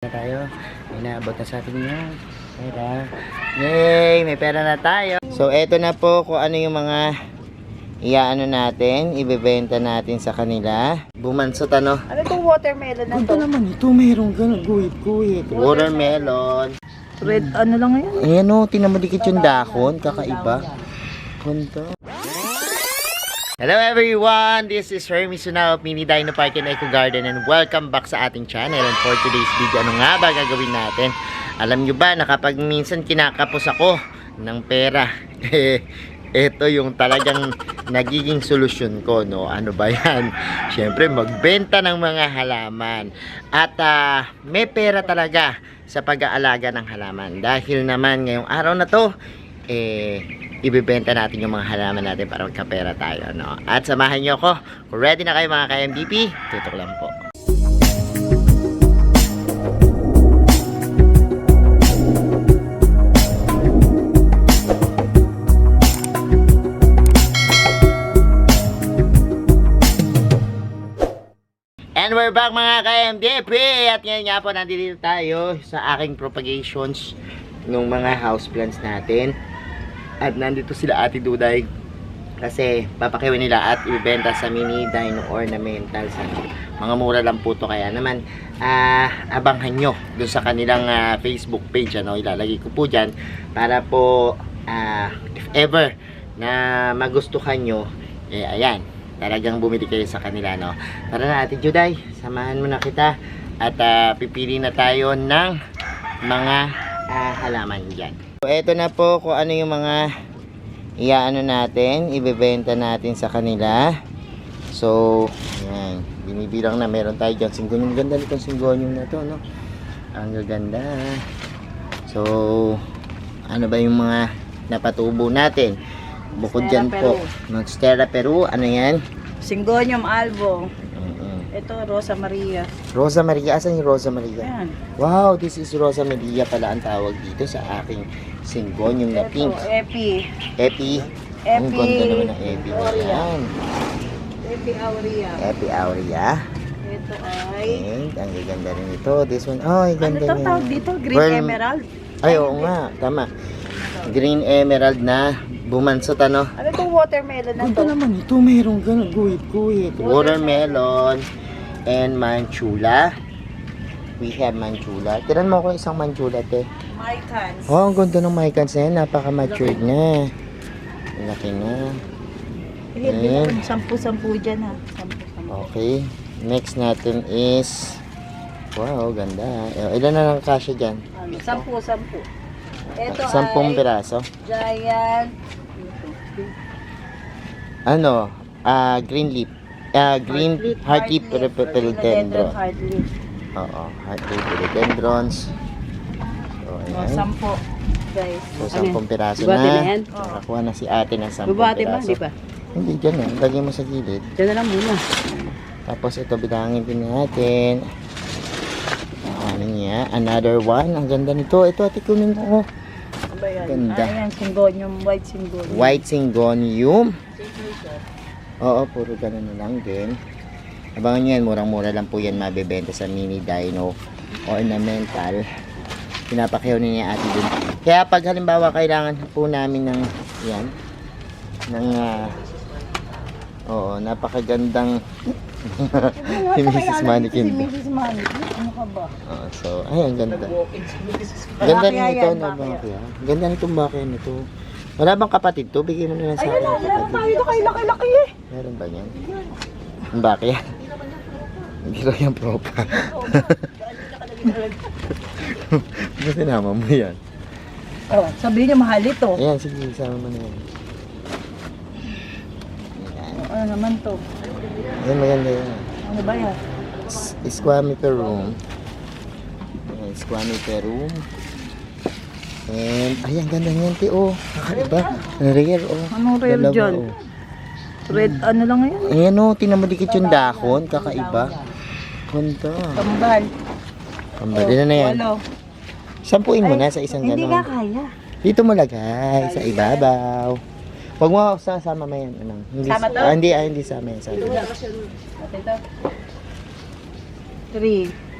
Na tayo. May naabot na sa atin yung pera. Yay! May pera na tayo. So, eto na po kung ano yung mga iaano natin. Ibebenta natin sa kanila. Bumansot ano? Ano itong watermelon na Ganda to? naman ito. Mayroong gano'n. Guhit. Watermelon. Red, ano lang ngayon? Ayan o. Tinamadikit yung dahon. Kakaiba. Ganda. Hello everyone! This is Hermie Sunao of Mini Dino Park and Eco Garden and welcome back sa ating channel. And for today's video, ano nga ba gagawin natin? Alam nyo ba na kapag minsan kinakapos ako ng pera, ito yung talagang nagiging solusyon ko, no? Ano ba yan? Siyempre, magbenta ng mga halaman. At may pera talaga sa pag-aalaga ng halaman. Dahil naman ngayong araw na to, ibibenta natin yung mga halaman natin para magkapera tayo, no? At samahan nyo ako. Kung ready na kayo mga ka-MVP, tutok lang po. And we're back mga ka-MVP. At ngayon nga po, nandito tayo sa aking propagations ng mga houseplants natin. At nandito sila Ate Duday kasi papakiwin nila at ibibenta sa Mini Dino Ornamentals. Mga mura lang po to, kaya naman abanghan nyo doon sa kanilang Facebook page, ano, ilalagay ko po dyan para po if ever na magustuhan nyo, ayan, talagang bumili kayo sa kanila, no? Tara na Ate Duday, samahan mo na kita at pipili na tayo ng mga halaman dyan. So, eto na po kung ano yung mga iaano natin, ibebenta natin sa kanila. So, ayan, binibilang na meron tayo dyan. Singgonyum, ganda nitong singgonyum na to, no? Ang gaganda. So, ano ba yung mga napatubo natin? Bukod dyan po, Monstera Peru, ano yan? Syngonium albo. Ito, Rosa Maria. Rosa Maria, asan yung Rosa Maria? Ayan. Wow, this is Rosa Maria pala ang tawag dito sa aking syngonium na pink. Ito, Epi. Epi. Ang ganda naman ng Epi na yan. Epi Aurea. Epi Aurea. Ito ay... And ang gaganda rin ito. This one, oh, ang Ano ganda to niya. tawag dito? Green Emerald? Ay, oo nga, tama. Green Emerald na bumansot, ano? Ano itong watermelon na to? Ganda naman ito. Mayroong gano'n. Guhit. Watermelon and manchula. We have manchula. Tiran mo ako isang manchula, te. Mycans. Oh, ang ganda ng mycans na yan. Napaka-matured na. Laki na. Ayan. 10-10 dyan ha. 10-10. Okay. Next natin is... Wow, ganda. Ilan na lang kasya dyan? 10. Ito 10 ay... piraso. Giant. Ano? Green leaf. Green heart leaf philodendron. Heart leaf. Oo, heart leaf philodendrons. So, ayan. 10 guys. So, 10 piraso Bubati na na. yan? Nakakuha na si ate ng 10 Bubati ba, piraso. di ba? Hindi, dyan na. Lagyan mo sa gilid. Diyan na lang muna. Tapos ito, bilangin din natin. Ano niya? Another one. Ang ganda nito. Ito, ate, kunin mo. Ano ba yan? Ganda. Ayan, syngonium, white syngonium. White syngonium. Oo, puro ganun na lang din. Abangan nyo yan, murang-mura lang po yan mabibenta sa Mini Dino Ornamental. Pinapakiyaw niya ate dun. Kaya pag halimbawa kailangan po namin ng yan, ng napakagandang si Mrs. Mannequin. Si Mrs. Mannequin. Ano ka ba? So, ay, ang ganda. Ganda rin Bakya ito, yan, no, bakya. bakya. Ganda nitong bakya nito. Wala bang kapatid to? Bigay mo na lang sa akin. Ayun, meron tayo na kay laki-laki eh. Meron ba yan? Ang bakya? Hindi raw yan propa. Ba't sinama mo yan? Oh, sabihin niyo mahal ito. Ayan, sige, sama mo na yan. Ayan. Ano naman to? Ayan, maganda yan. Ano ba yan? Squammy Perum. Ayan, Squammy Perum. And, ayan, ganda niyan, te, oh. Kakaiba. Rare, oh. Anong rare Dalawa, dyan? oh. Red, ano lang ngayon? Ayan, oh, tinamadikit yung dahon. Kakaiba. Ganda. Kambal. Pambali na yan. Walo. Sampuin mo na sa isang Hindi ka ganon. kaya. Dito mo lagay, sa ibabaw. Huwag mo sasama mo yan. Ano? Hindi, Sama to? hindi sama yan. Sama. Ito. 3.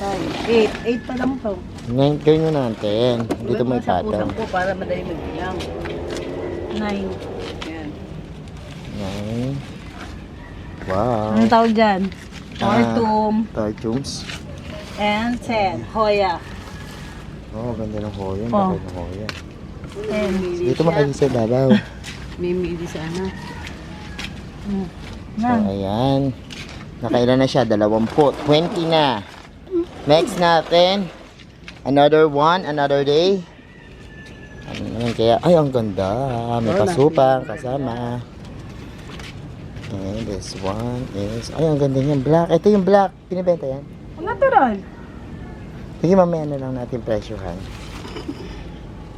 5, 8. 8 pa lang to. Ngayon, gawin mo natin. Dito mo Sa ipataw. pusang po para madali magbilang. 9. Yan. Ngayon. Wow. Anong tawag dyan? Ah. Ortum. Tartums. And 10. Hoya. Oh, ganda ng hoya. Oh. Ganda ng hoya. And Dito makalis sa babaw. Mimili sa ano. So, ayan. Nakailan na siya? 20. 20 na. Next natin. Another one, another day. Ano naman kaya? Ay, ang ganda. May pasupang kasama. And this one is... Ay, ang ganda niyan. Black. Ito yung black. Pinibenta yan. natural. Sige, mamaya na lang natin presyohan.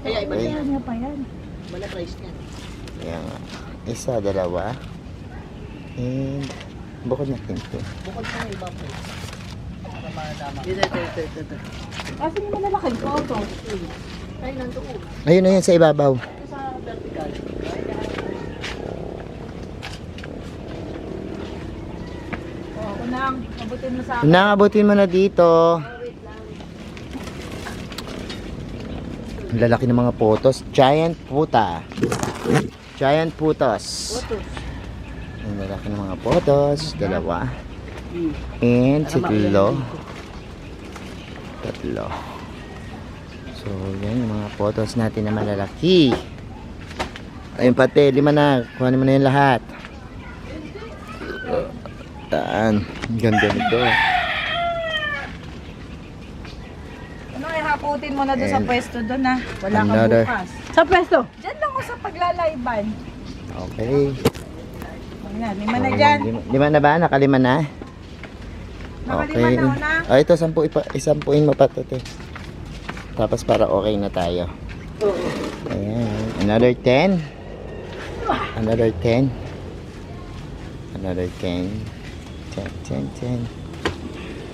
Kaya iba Okay. niya. Ano pa yan? Wala price niya. Ayan nga. Isa, dalawa. And... Bukod natin ito. Bukod sa iba price. Dito. Kasi yung malalaking photo. Ay, nandoon. Ayun na yan sa ibabaw. Ito sa vertical. Oo, unang, abutin mo sa akin. Nangabutin mo na dito. Ang lalaki ng mga potos. Giant puta. Giant putos. Ang lalaki ng mga potos. Dalawa. And si tatlo. Tatlo. So, yan yung mga photos natin na malalaki. Ayun pati, 5 na. Kuhanin mo na yung lahat. Taan. Ang ganda nito. Ano, ihaputin mo na doon sa And pwesto doon ha. Wala ka another. bukas. Sa pwesto? Diyan lang ako sa paglalayban. Okay. Ayan, 5 na dyan. 5 na ba? Nakalima na? Nakalima na una. Ah, ito, 10 isampuin mo pa ito. Tapos para okay na tayo. Ayan. Another 10. Another 10. Another 10. 10. Oh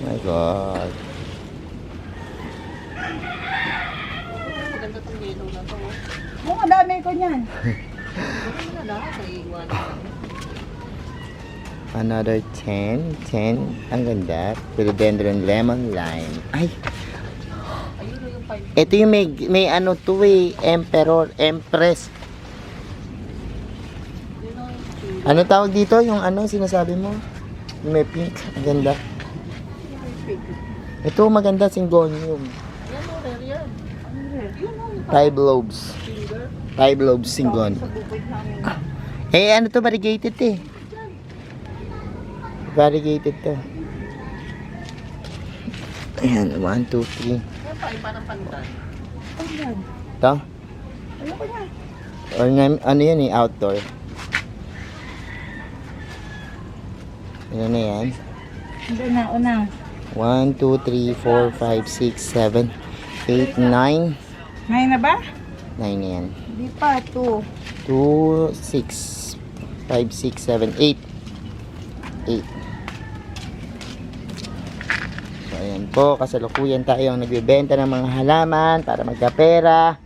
my God. Maganda itong yellow na to. Oo, ang dami ko niyan. Ano na lahat? Ay, iwan. Another 10. 10. Ang ganda. Philodendron lemon lime. Ay, Ayun yung 5. ito yung may ano to eh. Emperor, Empress. Yun ang two. Ano tawag dito? Yung ano sinasabi mo? Yung may pink. Ang ganda. Ito maganda, Syngonium. Yan o, rare yan. Yun o, yung 5 lobes. finger. 5 lobes Syngon. Sa bukid namin. Eh ano to, variegated eh. Variegated to. Ayan, 1, 2, 3. Yan pa, ay parang pandan. Ano yan? Ito? Ayoko niya. Or ano yan eh, outdoor. Ano na yan? Hindi na, una. 1, 2, 3, 4, 5, 6, 7, 8, 9. 9 na ba? 9 na yan. Hindi pa, 2. 2, 6, 5, 6, 7, 8. 8. So, ayan po, kasalukuyan tayo ang nagbibenta ng mga halaman para magkapera.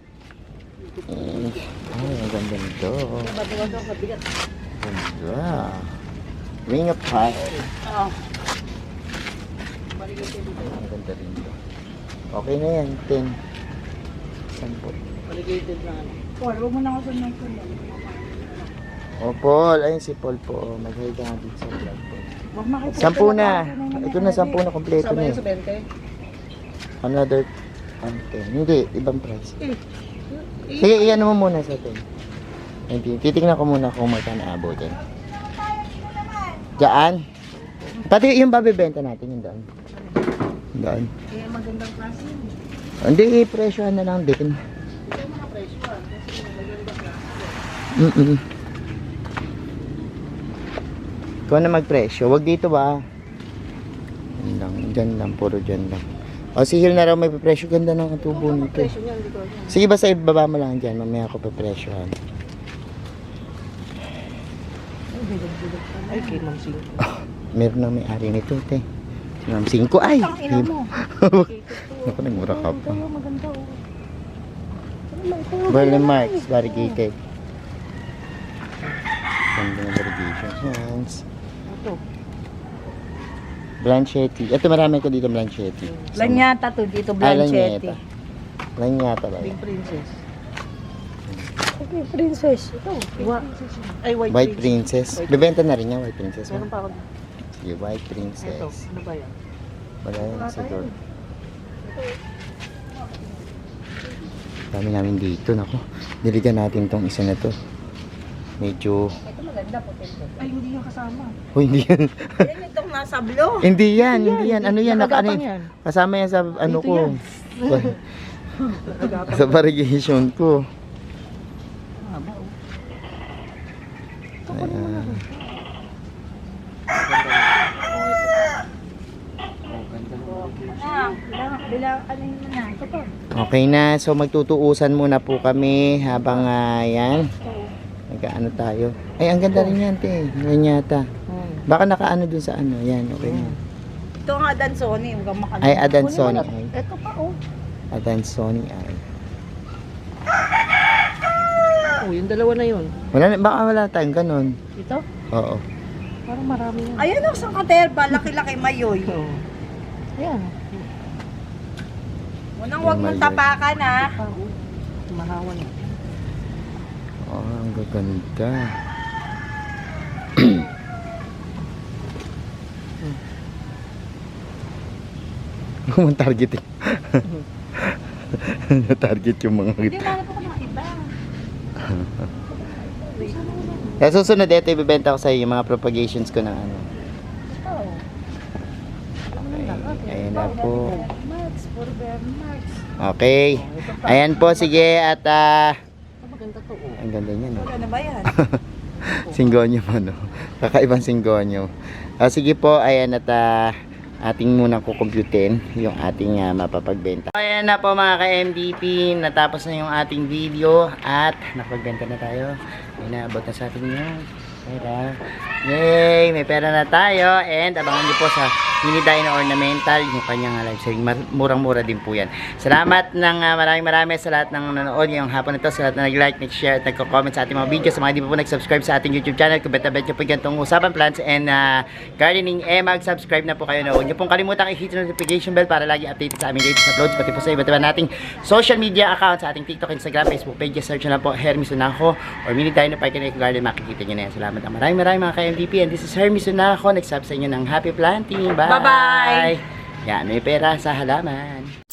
And, ay, ang ganda nito. Ba't ang kabigat? Ganda. Ring of fire. Oo. Ang ganda rin ito. Okay na yan, 10. 10. Variegated na ano. Paul, huwag mo na ako sunod sunod. O, Paul. Ayun si Paul po. Mag-hi ka nga dito sa vlog po. Huwag makita. 10 na. Ito na, 10 na. Kompleto Sama na yan eh. sa 20. Another 10. Hindi, ibang price. Sige, iyan mo muna sa 10. Hindi, titignan ko muna kung magkano abutin. Diyan. Pati yung babibenta natin yung daan. Daan. Kaya magandang klase yun. Hindi, presyohan na lang din. Ito yung mga presyo ah. Kasi magandang klase. Ikaw na magpresyo. Huwag dito ba? Dyan lang. Puro dyan lang. O, si Hill na raw may presyo. Ganda ng tubo Ano ang nito. presyo niya? Hindi ko alam. Sige, basta ibaba mo lang dyan. Mamaya ako papresyohan. Ay, kay Ma'am Sing. Meron na may-ari nito, te. Si Ma'am 5. Ay! Ang ina mo. Naku, nagmura ka pa. Ito, maganda oh. Berlin Marks, variegated. Ganda ng variegation. Hands. Ito. Blanchetti. Ito marami ko dito Blanchetti. Lanyata to dito, Ay, Blanchetti. Lanyata ba? Pink princess. Okay, princess. Ito. Ay, White Princess. Bebenta na rin yan, White Princess. Meron pa ako. Sige, White Ito, Princess. ano ba yan? Wala yan siguro. Dami namin dito, nako. Diligan natin tong isa na to. Medyo... Ito maganda, potento. Ay, hindi yung kasama. Oh, hindi yan. Yan itong nasa blue. Hindi yan, hindi yan. Ano yan? Naka, ano, Nakagapang yan. kasama yan sa ano Dito ko. yan. Nakagapang. Sa variegation ko. Haba, oh. Ayan. Bilang, ano yun na? Ito po. Okay na, so magtutuusan muna po kami habang yan. Nagkaano tayo. Ay, ang ganda rin yan, te. Lanyata. Baka nakaano dun sa ano. Yan, okay na. Ito ang Adansoni. Huwag kang makalimutan. Ay, Adansoni. Ay. Ito pa, oh. Adansoni. Ay. Oh, yung dalawa na yun. Wala, baka wala tayong ganun. Ito? Oo. Parang marami yan. Ayun o, sa katerba. Laki-laki mayoy. Oo. Ayan. Unang huwag mong tapakan ha. Pa, oh. Mahawan. Oh, ang gaganda. Kung target eh. Target yung mga Hindi, hanap ako ng iba. Sa susunod, ito ibibenta ko sa iyo yung mga propagations ko ng ano. Oh. Okay, ayan na po. Max, Forever Max. Okay. Ayan po, sige. At Maganda to, oh. ang ganda niya, no? Wala na ba yan? Singgonyo mo, no? Kakaibang singgonyo. Sige po, ayan at ating munang kukumputin yung ating mapapagbenta. Ayan na po mga ka-MDP, natapos na yung ating video at nakapagbenta na tayo. May naabot na sa ating yung pera. Yay! May pera na tayo and abangan niyo po sa Mini Dino Ornamental yung kanyang live selling. Murang-mura din po yan. Salamat ng maraming sa lahat ng nanonood ngayong hapon ito, sa lahat na nag-like, nag-share at nagko-comment sa ating mga videos. Sa mga hindi pa po nag-subscribe sa ating YouTube channel, kung beta-bet nyo po ganitong usapan plants and gardening, mag-subscribe na po kayo na. Huwag nyo pong kalimutan i-hit yung notification bell para lagi updated sa aming latest uploads, pati po sa iba't iba nating social media accounts, sa ating TikTok, Instagram, Facebook page. Search nyo lang po Hermes Unaco or Mini Dino Park and Eco Garden, makikita nyo na yan. Salamat ang maraming mga ka-MDP, and this is Hermes Unaco, nagsabi sa inyo ng happy planting. Bye! Bye-bye! Yan, may pera sa halaman.